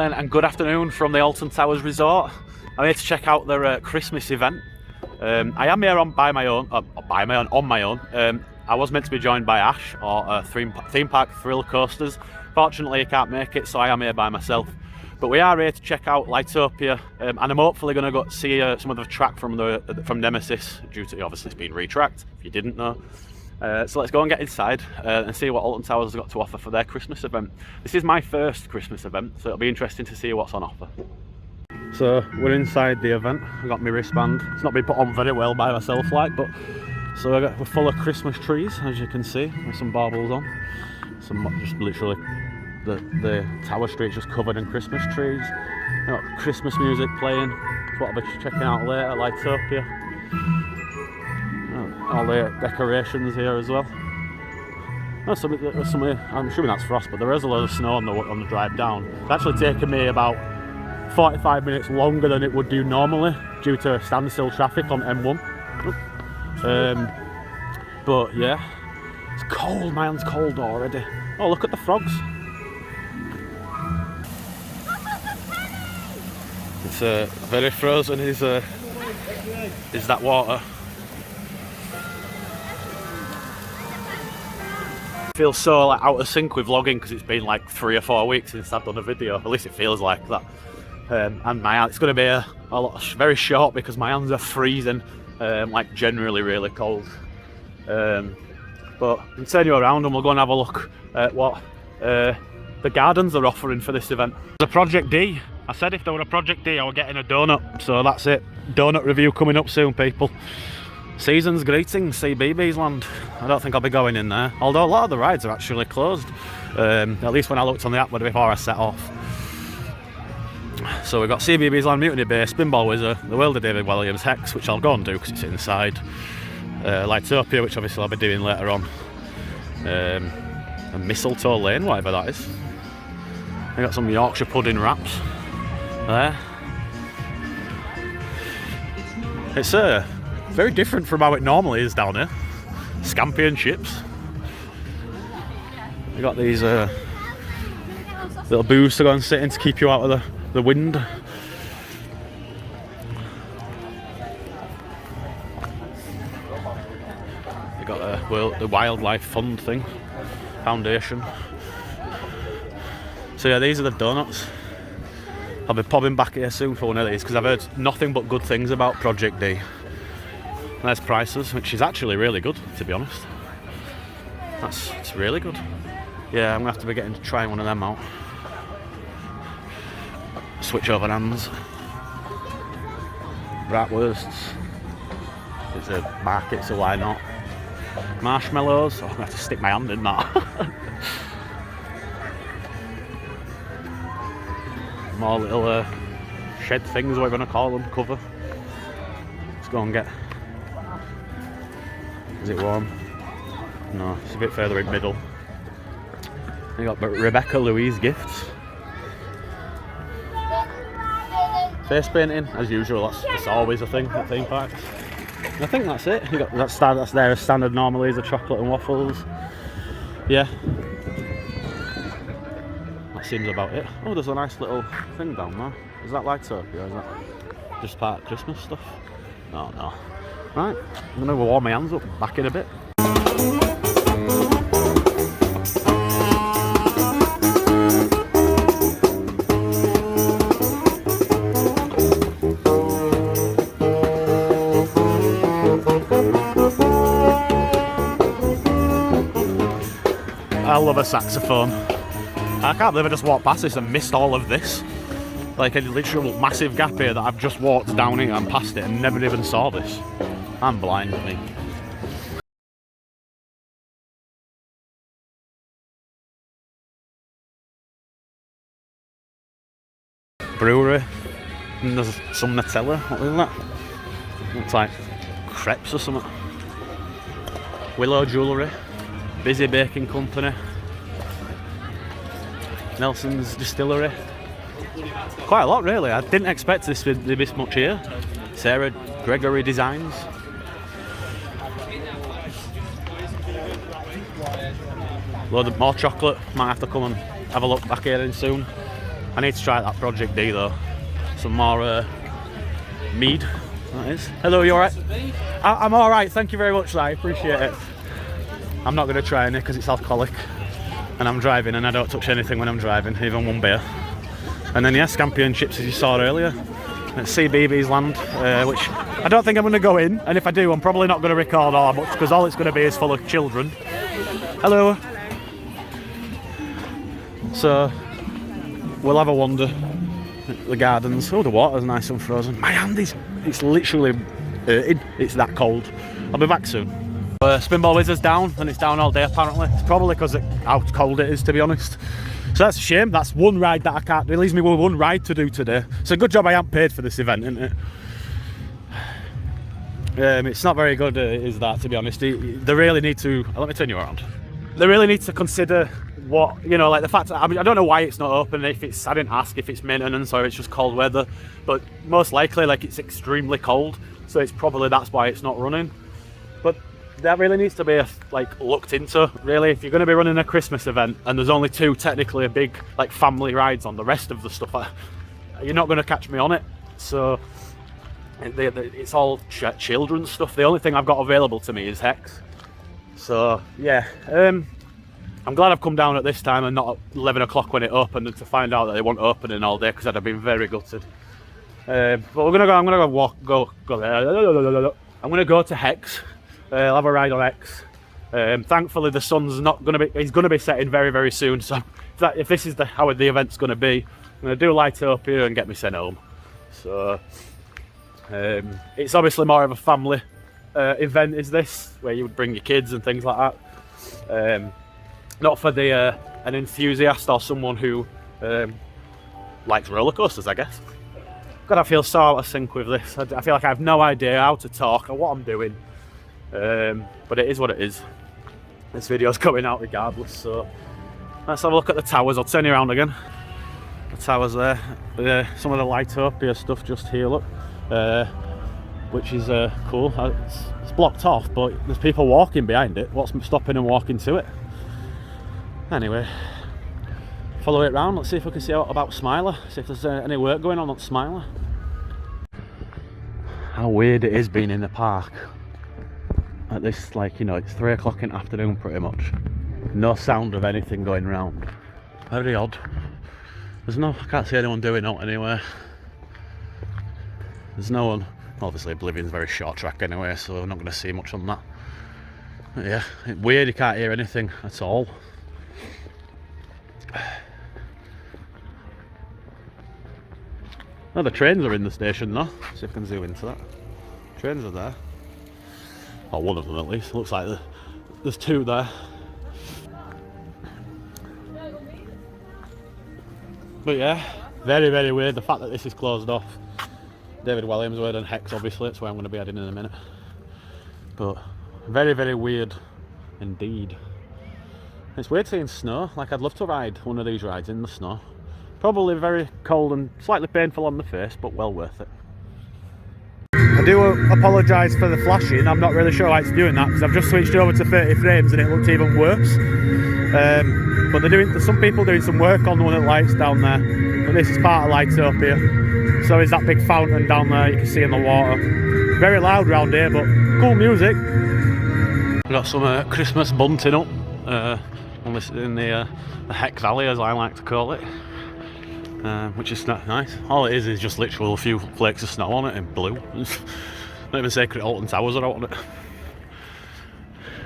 And good afternoon from the Alton Towers resort. I'm here to check out their Christmas event. I am here on my own. I was meant to be joined by Ash or theme park thrill coasters. Fortunately, I can't make it, so I am here by myself. But we are here to check out Lightopia, and I'm hopefully going to go see some of the track from Nemesis, due to obviously it's been retracked. If you didn't know. So let's go and get inside and see what Alton Towers has got to offer for their Christmas event. This is my first Christmas event, so it'll be interesting to see what's on offer. So we're inside the event. I got my wristband. It's not been put on very well by myself, but so we're full of Christmas trees, as you can see, with some baubles on. Just literally the Tower Street's just covered in Christmas trees. You got Christmas music playing. That's what I'll be checking out later. Lightopia. All the decorations here as well. I'm assuming that's frost, but there is a lot of snow on the drive down. It's actually taken me about 45 minutes longer than it would do normally due to standstill traffic on M1. But yeah, it's cold. My hand's cold already. Oh, look at the frogs. It's very frozen. Is that water? I feel so out of sync with vlogging because it's been like 3 or 4 weeks since I've done a video. At least it feels like that. And my hand, it's going to be a lot, very short because my hands are freezing, like generally really cold. But I'll turn you around and we'll go and have a look at what the gardens are offering for this event. There's a Project D. I said if there were a Project D I were getting a donut, so that's it. Donut review coming up soon, people. Season's greetings, CBeebies land. I don't think I'll be going in there, although a lot of the rides are actually closed, at least when I looked on the app before I set off. So we've got CBeebies land, Mutiny Bay, Spinball Wizard, The World of David Williams, Hex, which I'll go and do because it's inside, Lightopia, which obviously I'll be doing later on, and Mistletoe Lane, whatever that is. I got some Yorkshire pudding wraps there. It's very different from how it normally is down here. Scampi and chips. You got these little booths to go and sit in to keep you out of the wind. You got the Wildlife Fund thing, Foundation. So yeah, these are the donuts. I'll be popping back here soon for one of these because I've heard nothing but good things about Project D. There's prices, which is actually really good, to be honest. It's really good. Yeah, I'm gonna have to be getting to try one of them out. Switch over hands. Bratwursts. It's a market, so why not? Marshmallows. Oh, I'm gonna have to stick my hand in that. More little shed things, whatever you want to call them, cover. Let's go and get. Is it warm? No, it's a bit further in middle. You got Rebecca Louise gifts. Face painting, as usual. That's always a thing at theme parks. And I think that's it. You got that's there as standard normally is the chocolate and waffles. Yeah. That seems about it. Oh, there's a nice little thing down there. Is that Lightopia or is that just part of Christmas stuff? No. Right, I'm going to warm my hands up, back in a bit. I love a saxophone. I can't believe I just walked past this and missed all of this. Like a literal massive gap here that I've just walked down here and past it and never even saw this. I'm blind, me. Brewery. And there's some Nutella. What is that? Looks like crepes or something. Willow Jewellery. Busy Baking Company. Nelson's Distillery. Quite a lot, really. I didn't expect this to be this much here. Sarah Gregory Designs. Load of more chocolate. Might have to come and have a look back here in soon. I need to try that Project D though. Some more mead, that is. Hello, you alright? I'm alright, thank you very much, I appreciate it. I'm not going to try any because it's alcoholic. And I'm driving and I don't touch anything when I'm driving, even one beer. And then yeah, Scampi and chips as you saw earlier. At CBeebies land, which I don't think I'm going to go in. And if I do, I'm probably not going to record all much because all it's going to be is full of children. Hello. So, we'll have a wander at the gardens. Oh, the water's nice and frozen. My hand is, it's literally hurting. It's that cold. I'll be back soon. Spinball Wizard's down, and it's down all day apparently. It's probably because of how cold it is, to be honest. So that's a shame. That's one ride that I can't. It leaves me with one ride to do today. So good job I haven't paid for this event, isn't it? It's not very good, is that, to be honest. They really need to. Let me turn you around. They really need to consider what, you know, like the fact that, I mean, I don't know why it's not open. If it's, I didn't ask if it's maintenance or it's just cold weather, but most likely, like, it's extremely cold, so it's probably that's why it's not running. But that really needs to be like looked into, really. If you're going to be running a Christmas event and there's only two technically big like family rides on, the rest of the stuff, you're not going to catch me on it. So it's all children's stuff. The only thing I've got available to me is Hex. So yeah, I'm glad I've come down at this time and not at 11 o'clock when it opened, and to find out that they weren't opening all day, because I'd have been very gutted. But we're gonna go. I'm gonna go there. I'm gonna go to Hex. I'll have a ride on X. Thankfully, the sun's not going to be. He's going to be setting very, very soon. So, if this is how the event's going to be, I'm going to do Lightopia and get me sent home. So, it's obviously more of a family event. Is this where you would bring your kids and things like that? Not for the an enthusiast or someone who likes roller coasters, I guess. God, I feel so out of sync with this. I feel like I have no idea how to talk or what I'm doing. But it is what it is. This video's coming out regardless, so let's have a look at the towers. I'll turn you around again. The towers there. Some of the Lightopia stuff just here, look, which is cool. It's blocked off, but there's people walking behind it. What's stopping them walking to it? Anyway, follow it round. Let's see if we can see out about Smiler, see if there's any work going on at Smiler. How weird it is being in the park at this, like, you know, it's 3 o'clock in the afternoon pretty much. No sound of anything going round. Very odd. I can't see anyone doing out anywhere. There's no one. Obviously Oblivion's very short track anyway, so we're not going to see much on that. But yeah, it's weird, you can't hear anything at all. Oh, the trains are in the station now. See if I can zoom into that. Trains are there. Or one of them at least. Looks like there's two there. But yeah, very, very weird. The fact that this is closed off. David Williams Word and Hex, obviously. That's where I'm going to be heading in a minute. But very, very weird indeed. It's weird seeing snow. Like, I'd love to ride one of these rides in the snow. Probably very cold and slightly painful on the face, but well worth it. I do apologise for the flashing. I'm not really sure why it's doing that, because I've just switched over to 30 frames and it looked even worse. But there's some people doing some work on one of the lights down there. But this is part of Lightopia. So is that big fountain down there you can see in the water. Very loud round here, but cool music. We've got some Christmas bunting up in the Heck Valley, as I like to call it. Which is nice. All it is just literally a few flakes of snow on it in blue. Not even say Alton Towers are out on it.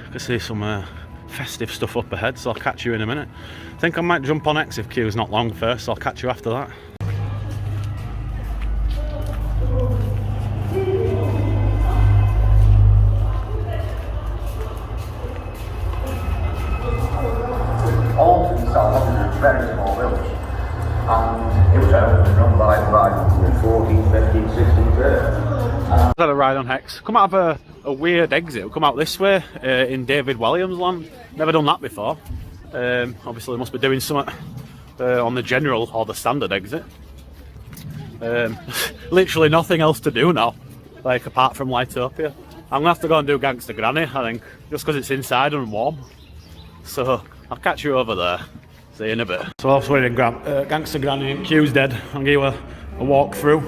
I can see some festive stuff up ahead, so I'll catch you in a minute. I think I might jump on X if queue's not long first, so I'll catch you after that. Alton Towers is a very small village. And it was owned and run by the 14, 15, 16 I had a ride on Hex. Come out of a weird exit. Come out this way in David Williams land. Never done that before. Obviously, they must be doing something on the general or the standard exit. Literally nothing else to do now, like apart from Lightopia. I'm gonna have to go and do Gangster Granny, I think, just because it's inside and warm. So I'll catch you over there. See you in a bit. So whilst we're in Gangster Granny and Q's dead, I'll give you a walk through.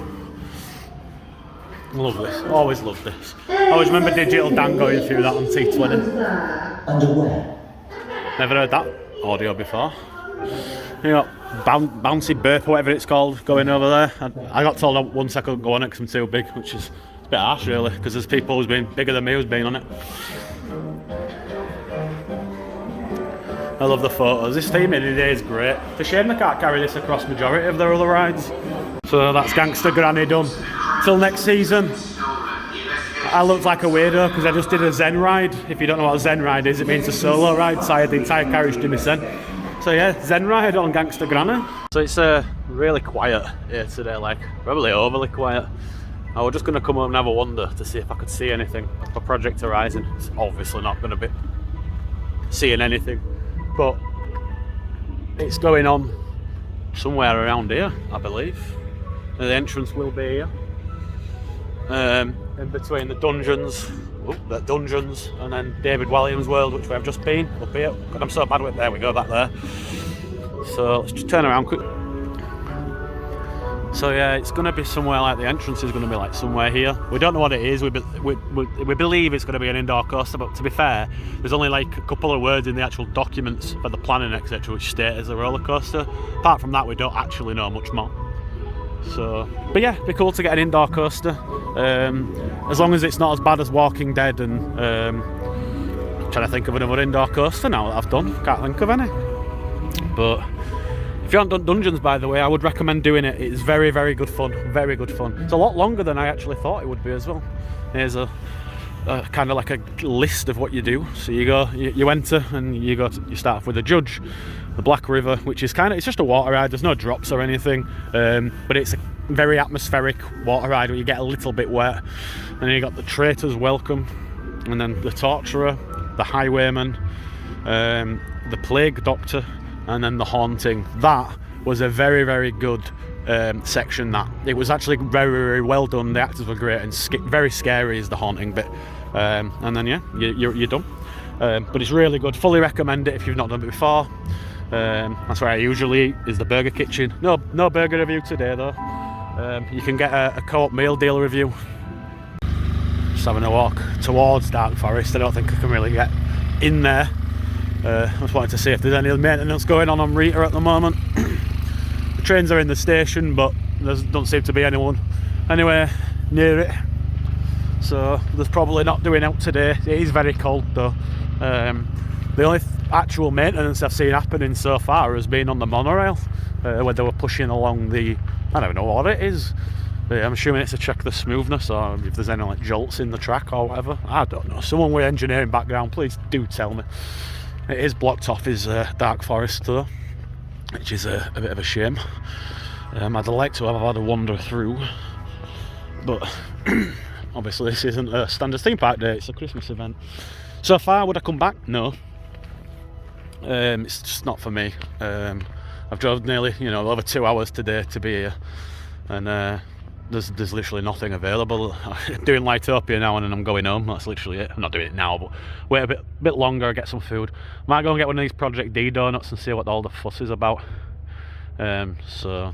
Love this, always love this. I always remember Digital Dan going through that on T20. Underwear. Never heard that audio before. You got bouncy burp or whatever it's called going over there. I got told once I couldn't go on it because I'm too big, which is a bit harsh really, because there's people who's been bigger than me who's been on it. I love the photos. This theme in today is great. It's a shame they can't carry this across majority of their other rides. So that's Gangster Granny done. Till next season. I looked like a weirdo because I just did a Zen ride. If you don't know what a Zen ride is, it means a solo ride, so I had the entire carriage to myself. So yeah, Zen ride on Gangster Granny. So it's really quiet here today, like probably overly quiet. I was just going to come home and have a wander to see if I could see anything for Project Horizon. It's obviously not going to be seeing anything, but it's going on somewhere around here, I believe. The entrance will be here. In between the dungeons, and then David Walliams' world, which we have just been up here. God, I'm so bad with it. There we go, back there. So let's just turn around quick. So yeah, it's going to be somewhere like the entrance is going to be like somewhere here. We don't know what it is. We believe it's going to be an indoor coaster, but to be fair, there's only like a couple of words in the actual documents for the planning, etc., which state as a roller coaster. Apart from that, we don't actually know much more. So, but yeah, it'd be cool to get an indoor coaster, as long as it's not as bad as Walking Dead. And trying to think of another indoor coaster now that I've done, can't think of any. But if you haven't done Dungeons, by the way, I would recommend doing it. It's very, very good fun, very good fun. It's a lot longer than I actually thought it would be as well. Here's a kind of like a list of what you do. So you go, you enter, and you start off with a judge. The Black River, which is it's just a water ride. There's no drops or anything, but it's a very atmospheric water ride where you get a little bit wet. And then you got the Traitor's Welcome, and then the Torturer, the Highwayman, the Plague Doctor, and then the Haunting. That was a very, very good section. That it was actually very, very well done. The actors were great, and very scary is the Haunting bit. And then yeah, you're done. But it's really good. Fully recommend it if you've not done it before. That's where I usually eat, is the Burger Kitchen. No burger review today though. You can get a co-op meal deal review. Just having a walk towards Dark Forest. I don't think I can really get in there. I just wanted to see if there's any maintenance going on Rita at the moment. The trains are in the station, but there don't seem to be anyone anywhere near it. So there's probably not doing out today. It is very cold though. The only actual maintenance I've seen happening so far has been on the monorail, where they were pushing along the, I don't know what it is. I'm assuming it's to check the smoothness, or if there's any like jolts in the track or whatever. I don't know. Someone with engineering background, please do tell me. It is blocked off as Dark Forest though, which is a bit of a shame. I'd like to have had a wander through, but obviously this isn't a standard theme park day, it's a Christmas event. So far, would I come back? No. It's just not for me. I've drove nearly, over 2 hours today to be here, and there's literally nothing available. I'm doing Lightopia now, and then I'm going home. That's literally it. I'm not doing it now, but wait a bit longer, get some food. Might go and get one of these Project D donuts and see what all the fuss is about. So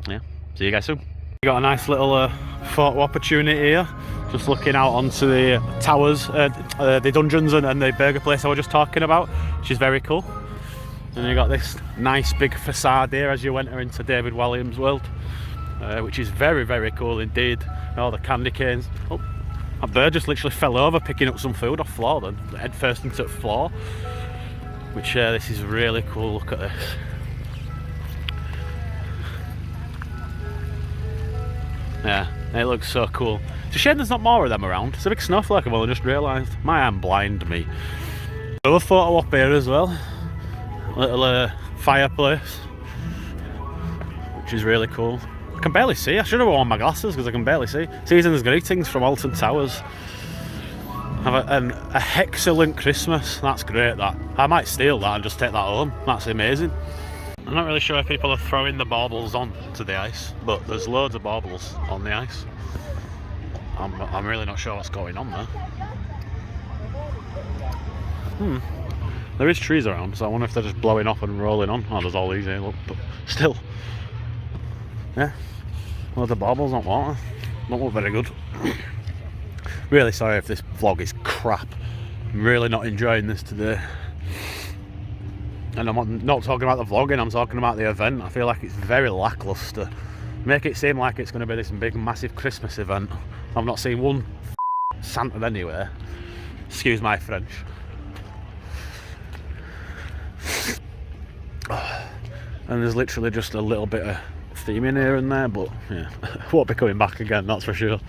yeah, see you guys soon. We got a nice little photo opportunity here, just looking out onto the towers, the dungeons and the burger place I was just talking about, which is very cool. And you got this nice big facade here as you enter into David Walliams' world, which is very, very cool indeed. All the candy canes. Oh, a bird just literally fell over picking up some food off floor, then head first into the floor, which this is really cool. Look at this. Yeah, it looks so cool. It's a shame there's not more of them around. It's a big snowflake, I've only just realised. My hand blind me. Another photo up here as well. Little fireplace, which is really cool. I can barely see. I should have worn my glasses because I can barely see. Season's greetings from Alton Towers. Have a excellent Christmas. That's great. That I might steal that and just take that home. That's amazing. I'm not really sure if people are throwing the baubles on to the ice, but there's loads of baubles on the ice. I'm really not sure what's going on there. There is trees around, so I wonder if they're just blowing off and rolling on. Oh, there's all these here, look, but still. Yeah, well, the baubles on water. Don't look very good. Really sorry if this vlog is crap. I'm really not enjoying this today. And I'm not talking about the vlogging, I'm talking about the event. I feel like it's very lacklustre. Make it seem like it's going to be this big, massive Christmas event. I've not seen one Santa anywhere. Excuse my French. And there's literally just a little bit of theming here and there, but yeah, won't be coming back again, that's for sure.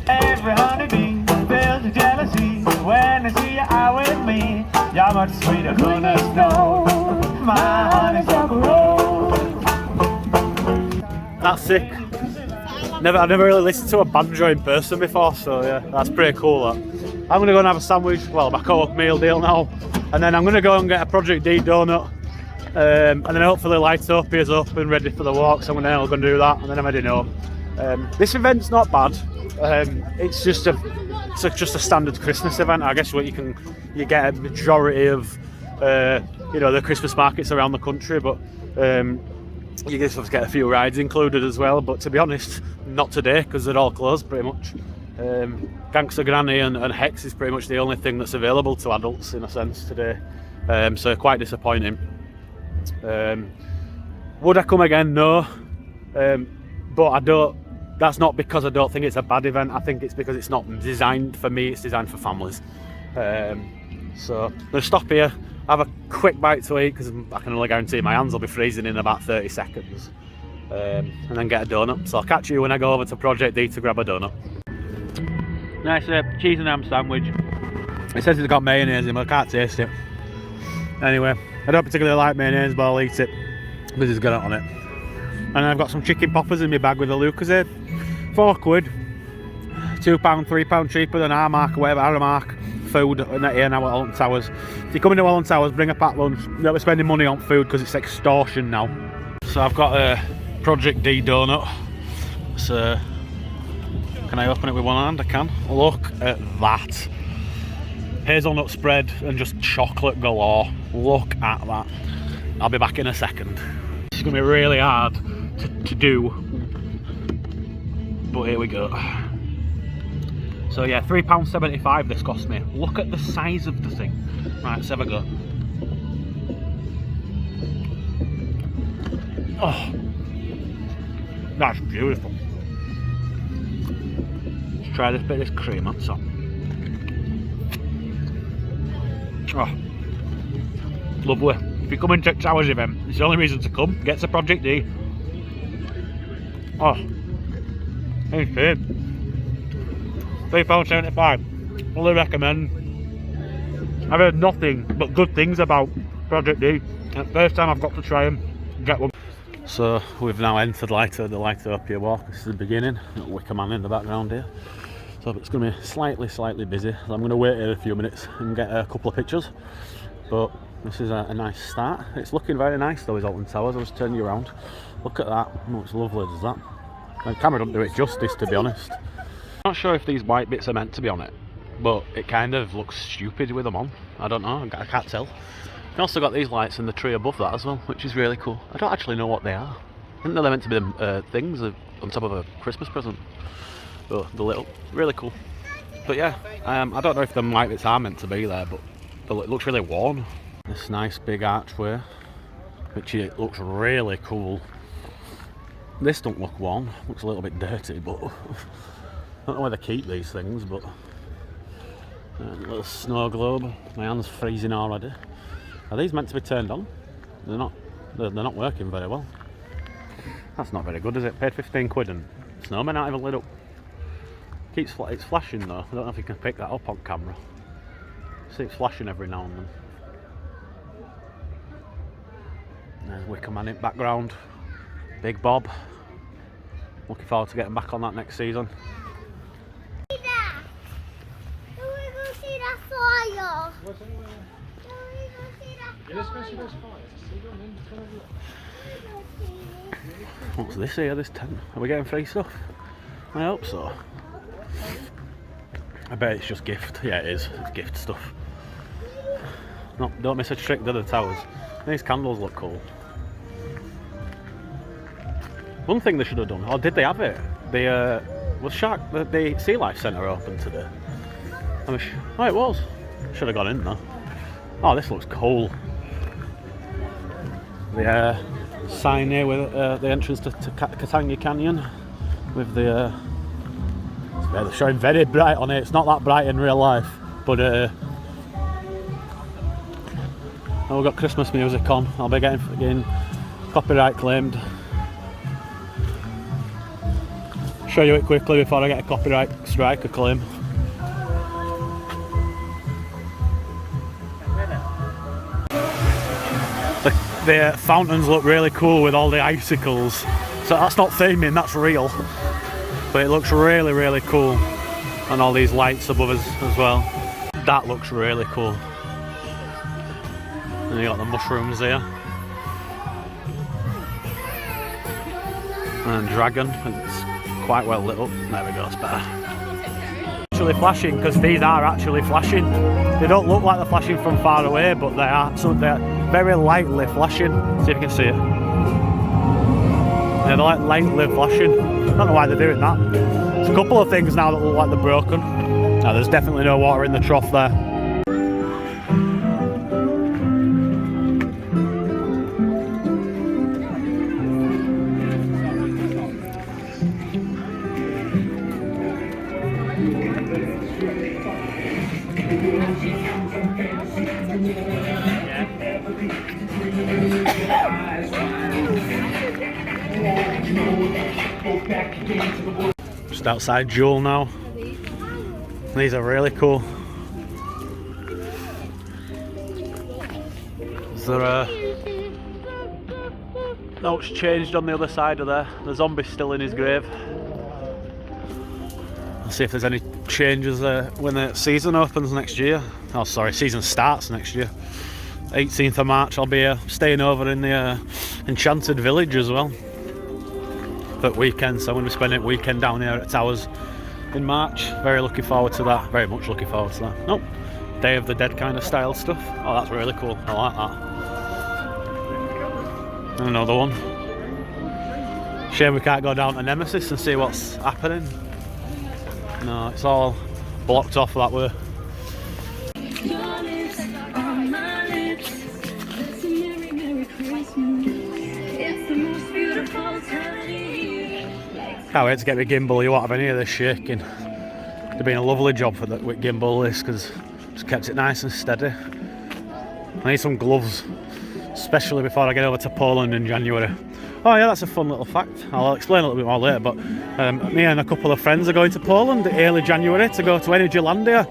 Every honeybee feels the jealousy when they see you out with me. You're much sweeter than the snow, my honeysuckle rose. That's sick. I've never really listened to a banjo in person before, so yeah, that's pretty cool. That. I'm gonna go and have a sandwich, well, my co-op meal deal now, and then I'm gonna go and get a Project D donut, and then hopefully Lightopia's up and ready for the walk, so I'm gonna do that, and then I'm heading home. This event's not bad. It's just a standard Christmas event. I guess what you get a majority of the Christmas markets around the country, but you just get a few rides included as well. But to be honest, not today because they're all closed pretty much. Gangster Granny and Hex is pretty much the only thing that's available to adults in a sense today. So quite disappointing. Would I come again? No, but I don't. That's not because I don't think it's a bad event. I think it's because it's not designed for me, it's designed for families. So I'm going to stop here, have a quick bite to eat because I can only guarantee my hands will be freezing in about 30 seconds. And then get a donut. So I'll catch you when I go over to Project D to grab a donut. Nice cheese and ham sandwich. It says it's got mayonnaise in, but I can't taste it. Anyway, I don't particularly like mayonnaise, but I'll eat it because it's got it on it. And I've got some chicken poppers in my bag with a Lucozade. £4, £2, £3 cheaper than Aramark or whatever, Aramark food here now at Alton Towers. If you come into Alton Towers, bring a packed lunch. Don't be spending money on food because it's extortion now. So I've got a Project D donut. So can I open it with one hand? I can. Look at that. Hazelnut spread and just chocolate galore. Look at that. I'll be back in a second. It's going to be really hard to do, but here we go. So yeah, £3.75 this cost me. Look at the size of the thing. Right, let's have a go. Oh, that's beautiful. Let's try this bit of this cream on top. Oh, lovely. If you come into Towers event, it's the only reason to come. Get to Project D. Oh, insane. £3.75. Fully recommend. I've heard nothing but good things about Project D. First time I've got to try them. Get one. So we've now entered the Lightopia walk. This is the beginning. Got Wicker Man in the background here. So it's going to be slightly busy. So I'm going to wait here a few minutes and get a couple of pictures. But this is a nice start. It's looking very nice though, is Alton Towers. I'll just turn you around. Look at that. Oh, it's lovely, does that? The camera doesn't do it justice, to be honest. I'm not sure if these white bits are meant to be on it, but it kind of looks stupid with them on. I don't know, I can't tell. We've also got these lights in the tree above that as well, which is really cool. I don't actually know what they are. I think they're meant to be things on top of a Christmas present. But the little, really cool. But yeah, I don't know if the white bits are meant to be there, but it looks really worn. This nice big archway, which it looks really cool. This don't look worn, looks a little bit dirty, but I don't know where they keep these things, but little snow globe. My hand's freezing already. Are these meant to be turned on? They're not. They're not working very well. That's not very good, is it? Paid 15 quid and snowmen aren't even lit up. It's flashing though. I don't know if you can pick that up on camera. See, it's flashing every now and then. There's Wickerman in background. Big Bob. Looking forward to getting back on that next season. What's this here, this tent? Are we getting free stuff? I hope so. I bet it's just gift. Yeah, it is. It's gift stuff. No, don't miss a trick, do the towers. These candles look cool. One thing they should have done, or did they have it? The the Sea Life Centre open today? Oh, it was. Should have gone in though. Oh, this looks cool. The sign here with the entrance to Katanga Canyon with the they're showing very bright on it. It's not that bright in real life, but oh, we've got Christmas music on. I'll be getting copyright claimed. Show you it quickly before I get a copyright strike or claim. The fountains look really cool with all the icicles. So that's not theming, that's real. But it looks really, really cool. And all these lights above us as well. That looks really cool. And you got the mushrooms here. And dragon, it's quite well lit up. There we go, it's better. Actually flashing, because these are actually flashing. They don't look like they're flashing from far away, but they are. So they're very lightly flashing. See if you can see it. Yeah, they're like lightly flashing. I don't know why they're doing that. There's a couple of things now that look like they're broken. Now, there's definitely no water in the trough there. Just outside Jewel now. These are really cool. Is there no, it's changed on the other side of there. The zombie's still in his grave. Let's see if there's any changes when the season opens next year. Oh sorry, season starts next year. 18th of March I'll be staying over in the Enchanted Village as well. That weekend, so I'm going to be spending a weekend down here at Towers in March. Very looking forward to that. Very much looking forward to that. Nope. Day of the Dead kind of style stuff. Oh, that's really cool. I like that. And another one. Shame we can't go down to Nemesis and see what's happening. No, it's all blocked off that way. Can't wait to get my gimbal. You won't have any of this shaking. It's been a lovely job for with gimbal this, because just kept it nice and steady. I need some gloves, especially before I get over to Poland in January. Oh yeah, that's a fun little fact. I'll explain a little bit more later, but me and a couple of friends are going to Poland early January to go to Energylandia.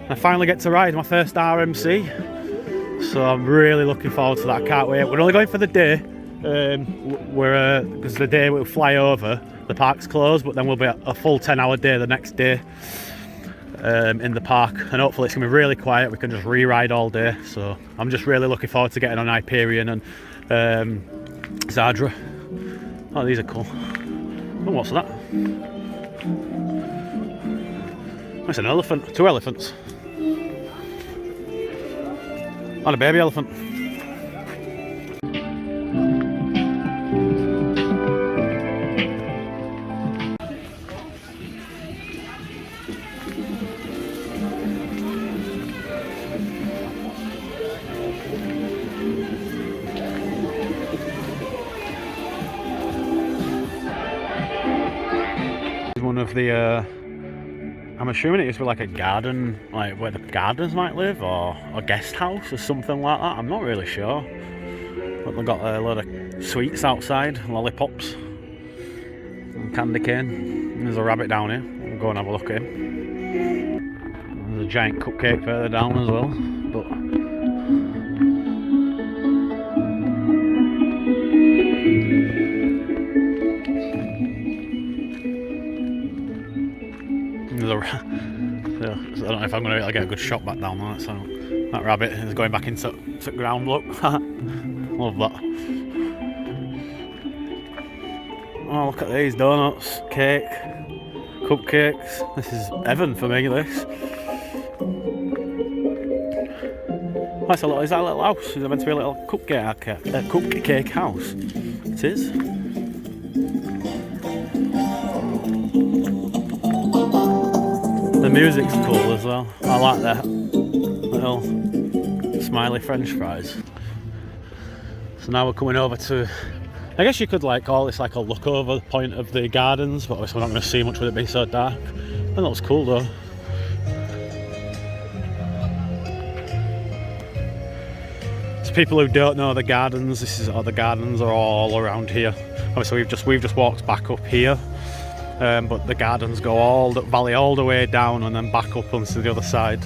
I finally get to ride my first RMC, so I'm really looking forward to that. I can't wait. We're only going for the day, because the day we'll fly over, the park's closed, but then we'll be a full 10-hour day the next day in the park, and hopefully it's going to be really quiet. We can just re-ride all day, so I'm just really looking forward to getting on Hyperion and Zadra. Oh, these are cool. Oh, what's that? It's an elephant. 2 elephants. And a baby elephant. One of the I'm assuming it used to be like a garden, like where the gardeners might live, or a guest house or something like that. I'm not really sure, but they've got a lot of sweets outside, lollipops and candy cane. There's a rabbit down here. We'll go and have a look at him. There's a giant cupcake further down as well, but So, I don't know if I'm going to get a good shot back down there. So that rabbit is going back into ground. Look, love that. Oh, look at these donuts, cake, cupcakes. This is heaven for me. This. That's a little. Is that a little house? Is it meant to be a little cupcake house? It is. The music's cool as well. I like that little smiley French fries. So now we're coming over to, I guess you could like call this like a look over point of the gardens, but obviously we're not going to see much with it being so dark. That looks cool though. So people who don't know the gardens, the gardens are all around here. Obviously we've just walked back up here. But the gardens go all the valley all the way down and then back up onto the other side.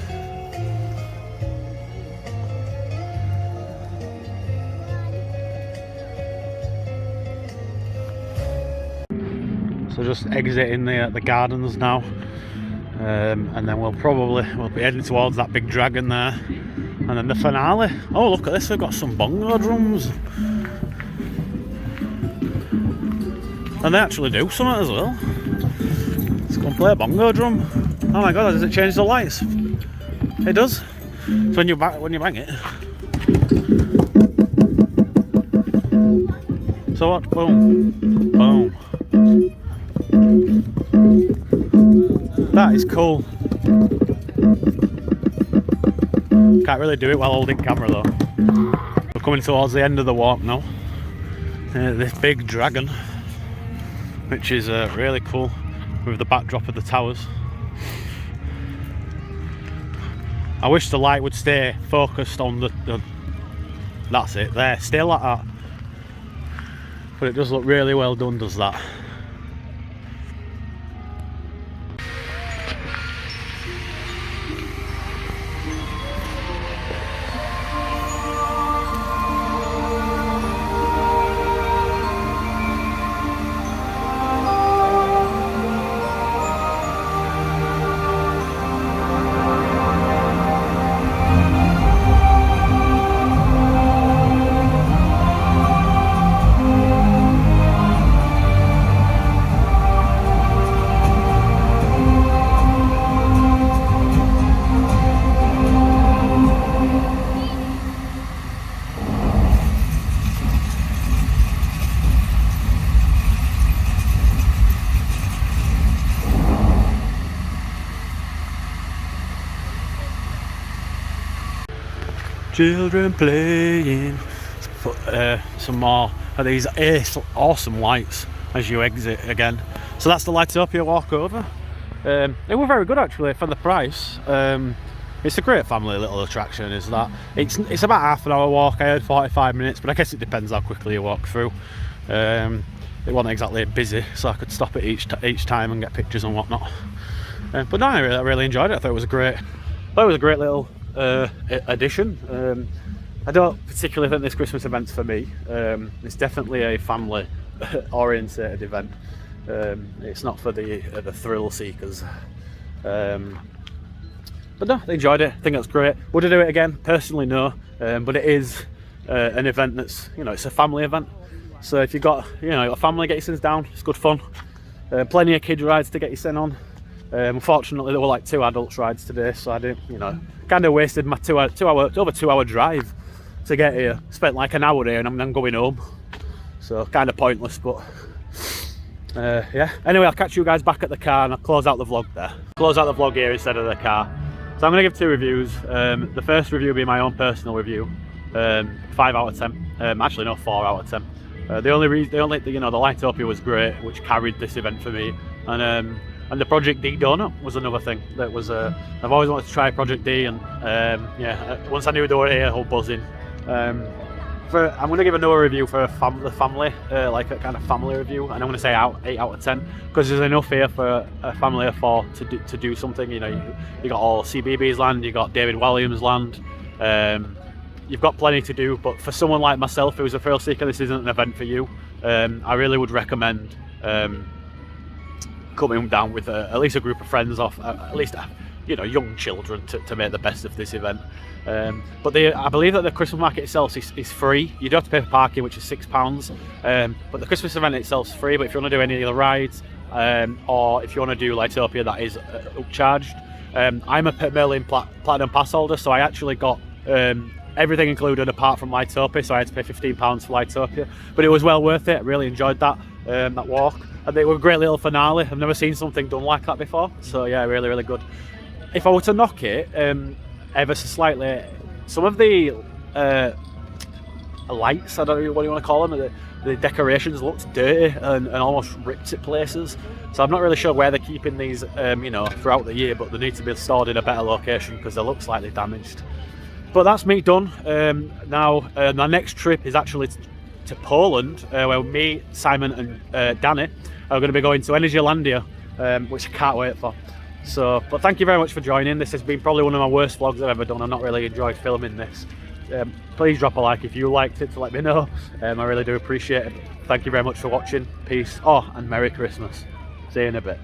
So just exiting the gardens now, and then we'll be heading towards that big dragon there, and then the finale. Oh, look at this! We've got some bongo drums, and they actually do something as well. Let's go and play a bongo drum. Oh my god, does it change the lights? It does. So when you bang it. So what? Boom. Boom. That is cool. Can't really do it while holding camera though. We're coming towards the end of the walk now. This big dragon, which is really cool with the backdrop of the towers. I wish the light would stay focused on the that's it there, stay like that. But it does look really well done, does that. Children playing. Some more of these awesome lights as you exit again. So that's the Lightopia walkover. They were very good actually for the price. It's a great family little attraction, is that. It's about half an hour walk. I heard 45 minutes, but I guess it depends how quickly you walk through. It wasn't exactly busy, so I could stop at each time and get pictures and whatnot. But no, I really enjoyed it. I thought it was a great little addition. I don't particularly think this Christmas event's for me. It's definitely a family oriented event. It's not for the thrill seekers. But no, they enjoyed it. I think that's great. Would I do it again? Personally, no. But it is an event that's, it's a family event. So if you've got, a family, get your sins down. It's good fun. Plenty of kids rides to get your sin on. Unfortunately, there were like 2 adults rides today, so I didn't, kind of wasted my over 2 hour drive to get here. Spent like an hour here and I'm then going home. So kind of pointless, but yeah. Anyway, I'll catch you guys back at the car and I'll close out the vlog there. Close out the vlog here instead of the car. So I'm going to give 2 reviews. The first review will be my own personal review. 5 out of 10. Actually, no, 4 out of 10. The Lightopia was great, which carried this event for me. And the Project D donut was another thing that was. I've always wanted to try Project D, and once I knew they were here, I was buzzing. I'm going to give another review for the family, like a kind of family review, and I'm going to say 8 out of 10 because there's enough here for a family of 4 to do something. You got all CBeebies land, you got David Walliams land. You've got plenty to do, but for someone like myself who's a thrill seeker, this isn't an event for you. I really would recommend coming down with at least a group of friends, at least you know, young children to make the best of this event. But I believe that the Christmas market itself is free. You do have to pay for parking, which is £6. But the Christmas event itself is free. But if you want to do any of the rides, or if you want to do Lightopia, that is upcharged. I'm a Merlin Platinum Pass holder, so I actually got everything included apart from Lightopia, so I had to pay £15 for Lightopia. But it was well worth it. I really enjoyed that walk. And they were a great little finale. I've never seen something done like that before. So yeah, really, really good. If I were to knock it ever so slightly, some of the lights, I don't know what you want to call them, the decorations looked dirty and almost ripped at places. So I'm not really sure where they're keeping these, you know, throughout the year, but they need to be stored in a better location because they look slightly damaged. But that's me done. Now, my next trip is actually to Poland, where me, Simon and Danny are going to be going to Energylandia, which I can't wait for. So, but thank you very much for joining. This has been probably one of my worst vlogs I've ever done. I've not really enjoyed filming this. Please drop a like if you liked it to let me know. I really do appreciate it. Thank you very much for watching. Peace. Oh, and Merry Christmas. See you in a bit.